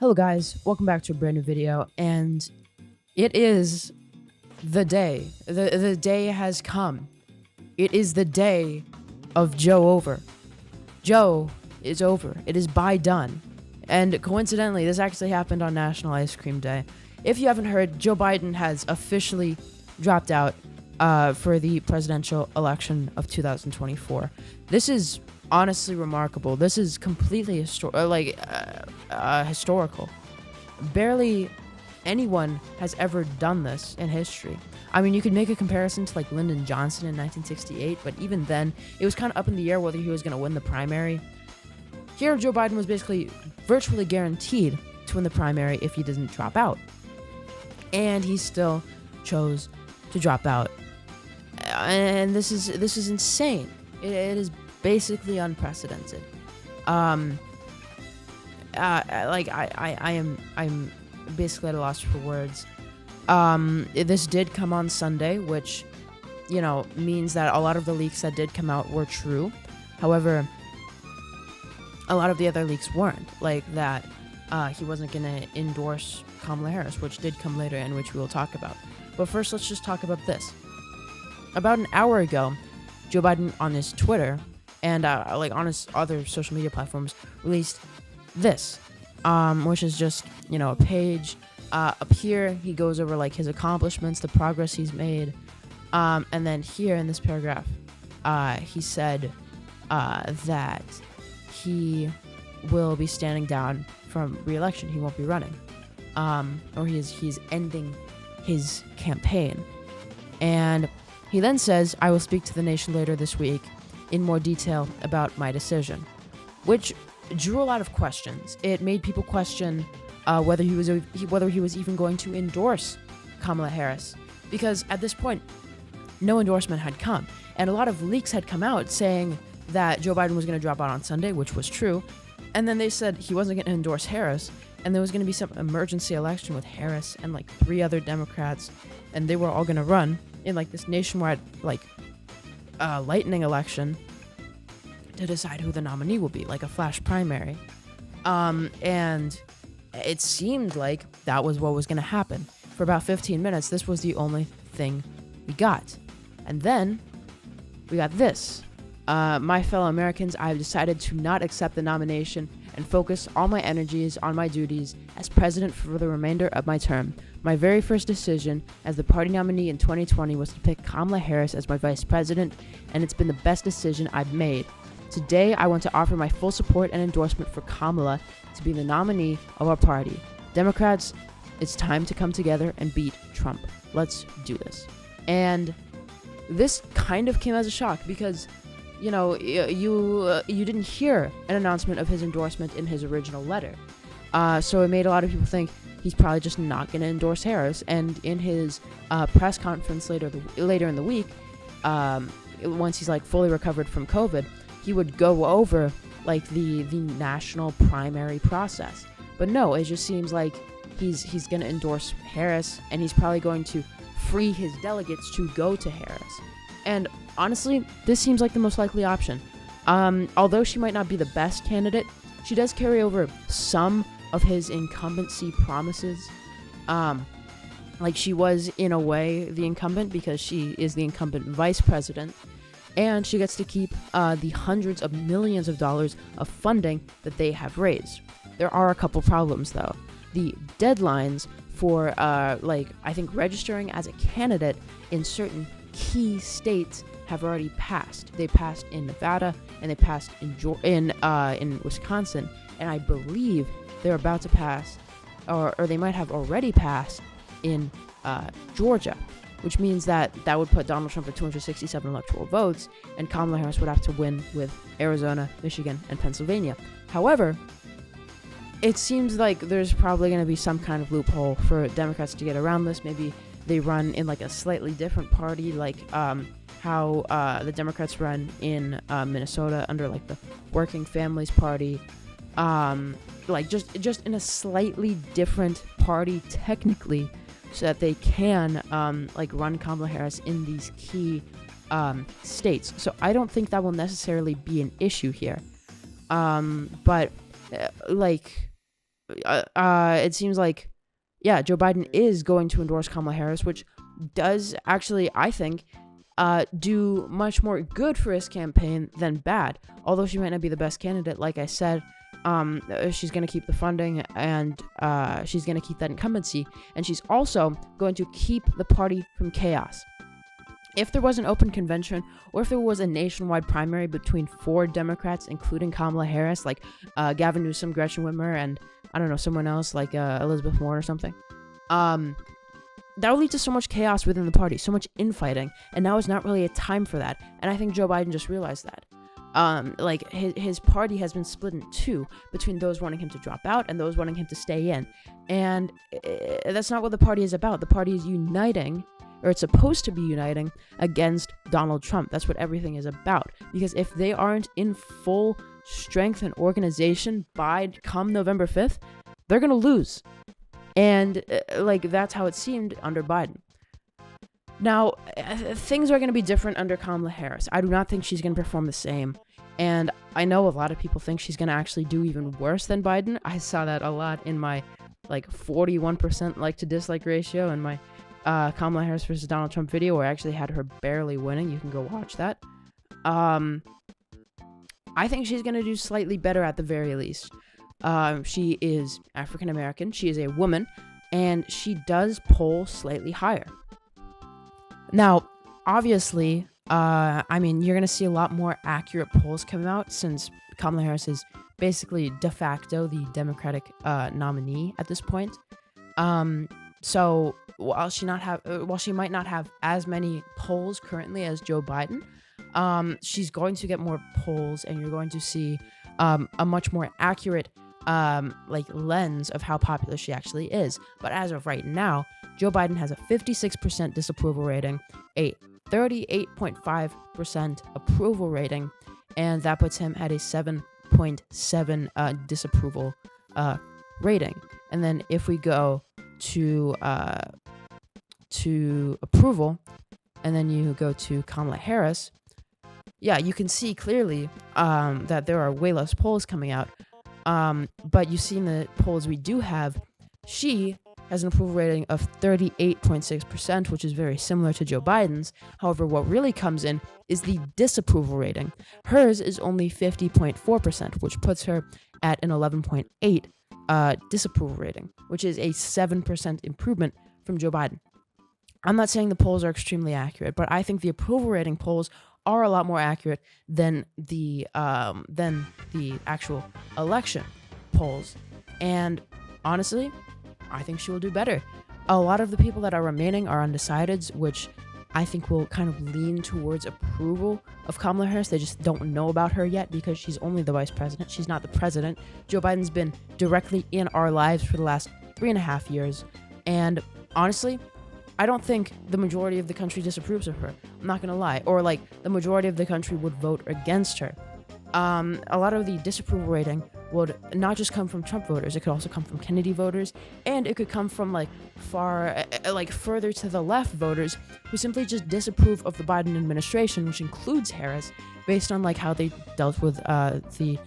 Hello guys, welcome back to a brand new video, and it is the day. The day has come. It is the day of Joe over. Joe is over. It is by done. And coincidentally, this actually happened on National Ice Cream Day. If you haven't heard, Joe Biden has officially dropped out for the presidential election of 2024. This is honestly remarkable. This is completely historical. Barely anyone has ever done this in history. I mean, you could make a comparison to like Lyndon Johnson in 1968, but even then, it was kind of up in the air whether he was going to win the primary. Here, Joe Biden was basically virtually guaranteed to win the primary if he doesn't drop out. And he still chose to drop out. And this is insane. It is basically unprecedented. I'm basically at a loss for words. This did come on Sunday, which, means that a lot of the leaks that did come out were true. However, a lot of the other leaks weren't, like that he wasn't going to endorse Kamala Harris, which did come later and which we will talk about. But first, let's just talk about this. About an hour ago, Joe Biden on his Twitter and on his other social media platforms released this, which is just, a page. Up here, he goes over like his accomplishments, the progress he's made. And then here in this paragraph, he said that he will be standing down from re-election. He won't be running. Or he's ending his campaign. And he then says, I will speak to the nation later this week in more detail about my decision, which drew a lot of questions. It made people question whether he was even going to endorse Kamala Harris, because at this point, no endorsement had come, and a lot of leaks had come out saying that Joe Biden was going to drop out on Sunday, which was true, and then they said he wasn't going to endorse Harris, and there was going to be some emergency election with Harris and like 3 other Democrats, and they were all going to run in like this nationwide lightning election to decide who the nominee will be, like a flash primary. And it seemed like that was what was going to happen. For about 15 minutes, this was the only thing we got. And then we got this. My fellow Americans, I have decided to not accept the nomination and focus all my energies on my duties as president for the remainder of my term. My very first decision as the party nominee in 2020 was to pick Kamala Harris as my vice president, and it's been the best decision I've made. Today, I want to offer my full support and endorsement for Kamala to be the nominee of our party. Democrats, it's time to come together and beat Trump. Let's do this. And this kind of came as a shock because, you didn't hear an announcement of his endorsement in his original letter. So it made a lot of people think he's probably just not going to endorse Harris. And in his press conference later in the week, once he's like fully recovered from COVID, he would go over like the national primary process. But no, it just seems like he's going to endorse Harris, and he's probably going to free his delegates to go to Harris. And honestly, this seems like the most likely option. Although she might not be the best candidate, she does carry over some of his incumbency promises. Like she was, in a way, the incumbent because she is the incumbent vice president. And she gets to keep the hundreds of millions of dollars of funding that they have raised. There are a couple problems, though. The deadlines for, I think, registering as a candidate in certain key states have already passed. They passed in Nevada and they passed in Wisconsin, and I believe they're about to pass, or they might have already passed in Georgia, which means that would put Donald Trump at 267 electoral votes, and Kamala Harris would have to win with Arizona, Michigan, and Pennsylvania. However, it seems like there's probably going to be some kind of loophole for Democrats to get around this. Maybe they run in like a slightly different party, like how the Democrats run in Minnesota under like the Working Families Party, just in a slightly different party technically, so that they can run Kamala Harris in these key states. So I don't think that will necessarily be an issue here. But it seems like, yeah, Joe Biden is going to endorse Kamala Harris, which does actually, I think, do much more good for his campaign than bad. Although she might not be the best candidate, like I said, she's going to keep the funding, and she's going to keep that incumbency, and she's also going to keep the party from chaos. If there was an open convention, or if there was a nationwide primary between 4 Democrats, including Kamala Harris, like Gavin Newsom, Gretchen Whitmer, and I don't know, someone else like Elizabeth Warren or something, that would lead to so much chaos within the party, so much infighting, and now is not really a time for that. And I think Joe Biden just realized that. Like his party has been split in 2 between those wanting him to drop out and those wanting him to stay in, and that's not what the party is about. The party is uniting, or it's supposed to be uniting, against Donald Trump. That's what everything is about. Because if they aren't in full strength and organization by come November 5th, they're gonna lose. And like that's how it seemed under Biden. Now, things are going to be different under Kamala Harris. I do not think she's going to perform the same. And I know a lot of people think she's going to actually do even worse than Biden. I saw that a lot in my like 41% like to dislike ratio in my Kamala Harris versus Donald Trump video, where I actually had her barely winning. You can go watch that. I think she's going to do slightly better at the very least. She is African American. She is a woman, and she does poll slightly higher. Now, obviously, I mean, you're going to see a lot more accurate polls come out since Kamala Harris is basically de facto the Democratic nominee at this point. So while she might not have as many polls currently as Joe Biden, she's going to get more polls, and you're going to see a much more accurate like lens of how popular she actually is. But as of right now, Joe Biden has a 56% disapproval rating, a 38.5% approval rating, and that puts him at a 7.7 disapproval rating. And then if we go to approval, and then you go to Kamala Harris, yeah, you can see clearly that there are way less polls coming out. But you see in the polls we do have, she has an approval rating of 38.6%, which is very similar to Joe Biden's. However, what really comes in is the disapproval rating. Hers is only 50.4%, which puts her at an 11.8 disapproval rating, which is a 7% improvement from Joe Biden. I'm not saying the polls are extremely accurate, but I think the approval rating polls are a lot more accurate than the actual election polls. And honestly, I think she will do better. A lot of the people that are remaining are undecideds, which I think will kind of lean towards approval of Kamala Harris. They just don't know about her yet because she's only the vice president. She's not the president. Joe Biden's been directly in our lives for the last 3.5 years. And honestly, I don't think the majority of the country disapproves of her. I'm not going to lie. Or like the majority of the country would vote against her. A lot of the disapproval rating would not just come from Trump voters. It could also come from Kennedy voters, and it could come from like further to the left voters who simply just disapprove of the Biden administration, which includes Harris, based on like how they dealt with the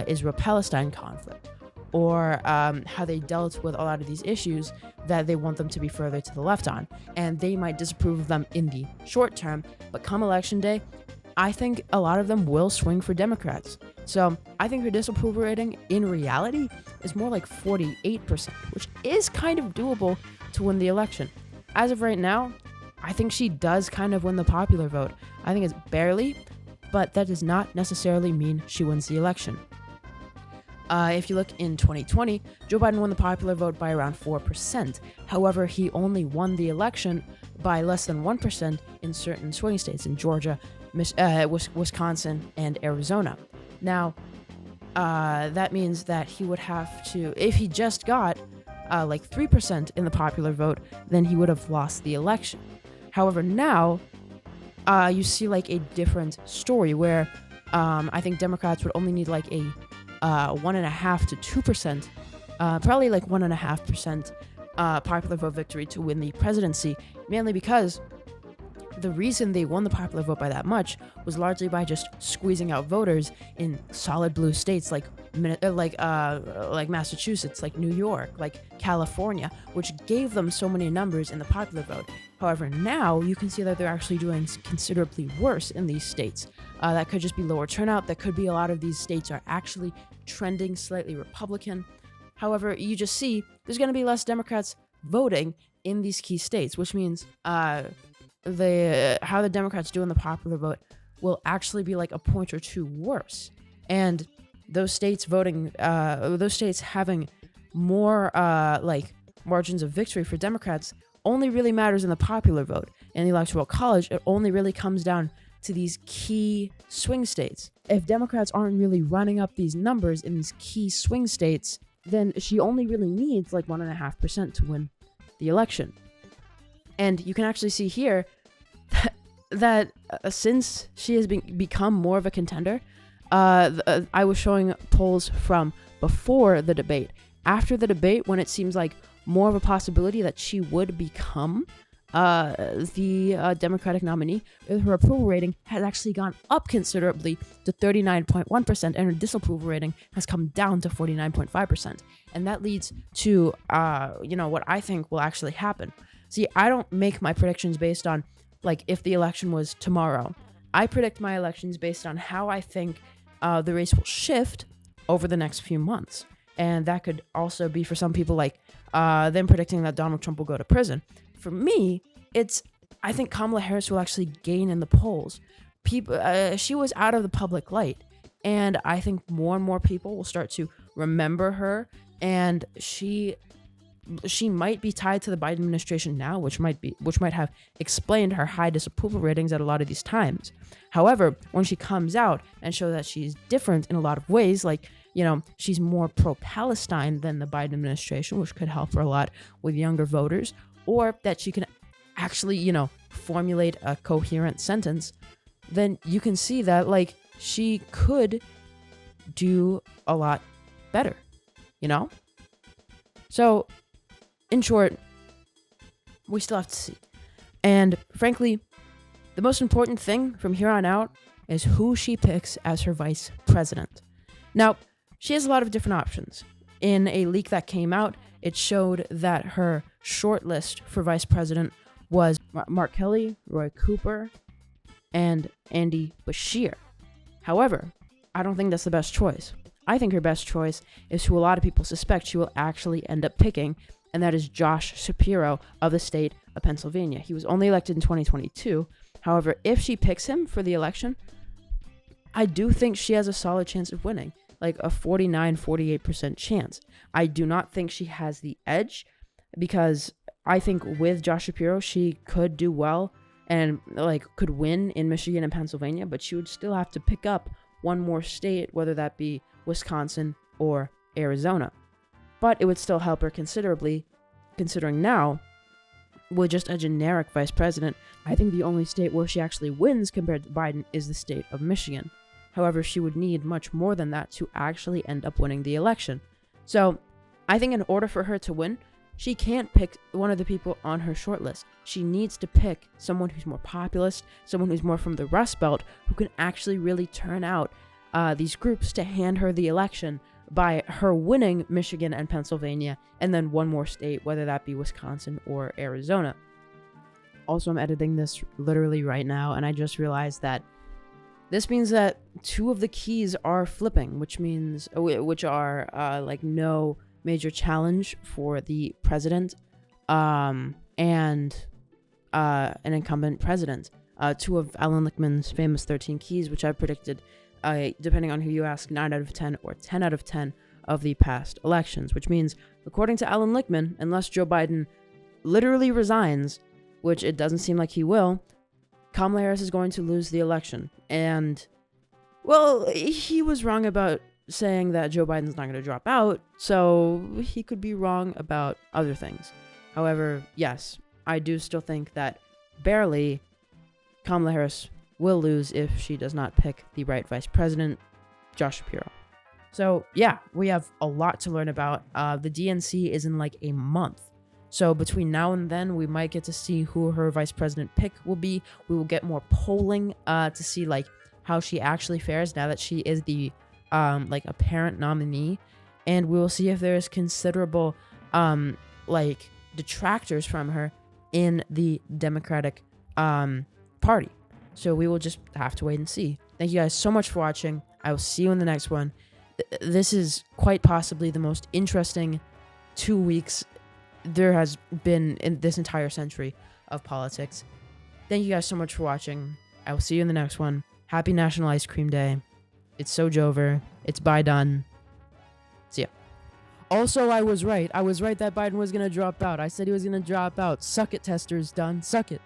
Israel-Palestine conflict, or how they dealt with a lot of these issues that they want them to be further to the left on, and they might disapprove of them in the short term, but come election day, I think a lot of them will swing for Democrats. So I think her disapproval rating in reality is more like 48%, which is kind of doable to win the election. As of right now, I think she does kind of win the popular vote. I think it's barely, but that does not necessarily mean she wins the election. If you look in 2020, Joe Biden won the popular vote by around 4%. However, he only won the election by less than 1% in certain swing states in Georgia, Wisconsin, and Arizona. Now, that means that he would have to, if he just got like 3% in the popular vote, then he would have lost the election. However, now you see like a different story where I think Democrats would only need like a 1.5 to 2%, probably like 1.5% popular vote victory to win the presidency, mainly because the reason they won the popular vote by that much was largely by just squeezing out voters in solid blue states like Massachusetts, like New York, like California, which gave them so many numbers in the popular vote. However, now you can see that they're actually doing considerably worse in these states. That could just be lower turnout. That could be a lot of these states are actually trending slightly Republican. However, you just see there's going to be less Democrats voting in these key states, which means how the Democrats do in the popular vote will actually be like a point or two worse. And those states having more margins of victory for Democrats only really matters in the popular vote. In the Electoral College, it only really comes down to these key swing states. If Democrats aren't really running up these numbers in these key swing states, then she only really needs like 1.5% to win the election. And you can actually see here that since she has become more of a contender, I was showing polls from before the debate. After the debate, when it seems like more of a possibility that she would become the Democratic nominee, her approval rating has actually gone up considerably to 39.1%, and her disapproval rating has come down to 49.5%. And that leads to, what I think will actually happen. See, I don't make my predictions based on, like, if the election was tomorrow. I predict my elections based on how I think the race will shift over the next few months. And that could also be for some people like them predicting that Donald Trump will go to prison. For me, I think Kamala Harris will actually gain in the polls. She was out of the public light, and I think more and more people will start to remember her, and she might be tied to the Biden administration now, which might have explained her high disapproval ratings at a lot of these times. However, when she comes out and shows that she's different in a lot of ways, like, she's more pro-Palestine than the Biden administration, which could help her a lot with younger voters, or that she can actually, formulate a coherent sentence, then you can see that, like, she could do a lot better, So, in short, we still have to see. And frankly, the most important thing from here on out is who she picks as her vice president. Now, she has a lot of different options. In a leak that came out, it showed that her shortlist for vice president was Mark Kelly, Roy Cooper, and Andy Beshear. However, I don't think that's the best choice. I think her best choice is who a lot of people suspect she will actually end up picking, and that is Josh Shapiro of the state of Pennsylvania. He was only elected in 2022. However, if she picks him for the election, I do think she has a solid chance of winning, like a 49-48% chance. I do not think she has the edge, because I think with Josh Shapiro, she could do well and could win in Michigan and Pennsylvania, but she would still have to pick up one more state, whether that be Wisconsin or Arizona. But it would still help her considerably, considering now, with just a generic vice president, I think the only state where she actually wins compared to Biden is the state of Michigan. However, she would need much more than that to actually end up winning the election. So, I think in order for her to win, she can't pick one of the people on her shortlist. She needs to pick someone who's more populist, someone who's more from the Rust Belt, who can actually really turn out these groups to hand her the election by her winning Michigan and Pennsylvania, and then one more state, whether that be Wisconsin or Arizona. Also, I'm editing this literally right now, and I just realized that this means that two of the keys are flipping, which are no major challenge for the president and an incumbent president. Two of Alan Lichtman's famous 13 keys, which I predicted, depending on who you ask, 9 out of 10 or 10 out of 10 of the past elections, which means, according to Alan Lichtman, unless Joe Biden literally resigns, which it doesn't seem like he will, Kamala Harris is going to lose the election. And, well, he was wrong about saying that Joe Biden's not going to drop out, so he could be wrong about other things. However, yes, I do still think that barely Kamala Harris will lose if she does not pick the right vice president, Josh Shapiro. So, yeah, we have a lot to learn about. The DNC is in like a month. So between now and then, we might get to see who her vice president pick will be. We will get more polling to see like how she actually fares now that she is the like apparent nominee, and we will see if there is considerable like detractors from her in the Democratic Party. So we will just have to wait and see. Thank you guys so much for watching. I will see you in the next one. This is quite possibly the most interesting 2 weeks there has been in this entire century of politics. Thank you guys so much for watching. I will see you in the next one. Happy National Ice Cream Day. It's so Jover. It's bye done. See ya. Also, I was right. I was right that Biden was going to drop out. I said he was going to drop out. Suck it, testers. Done. Suck it.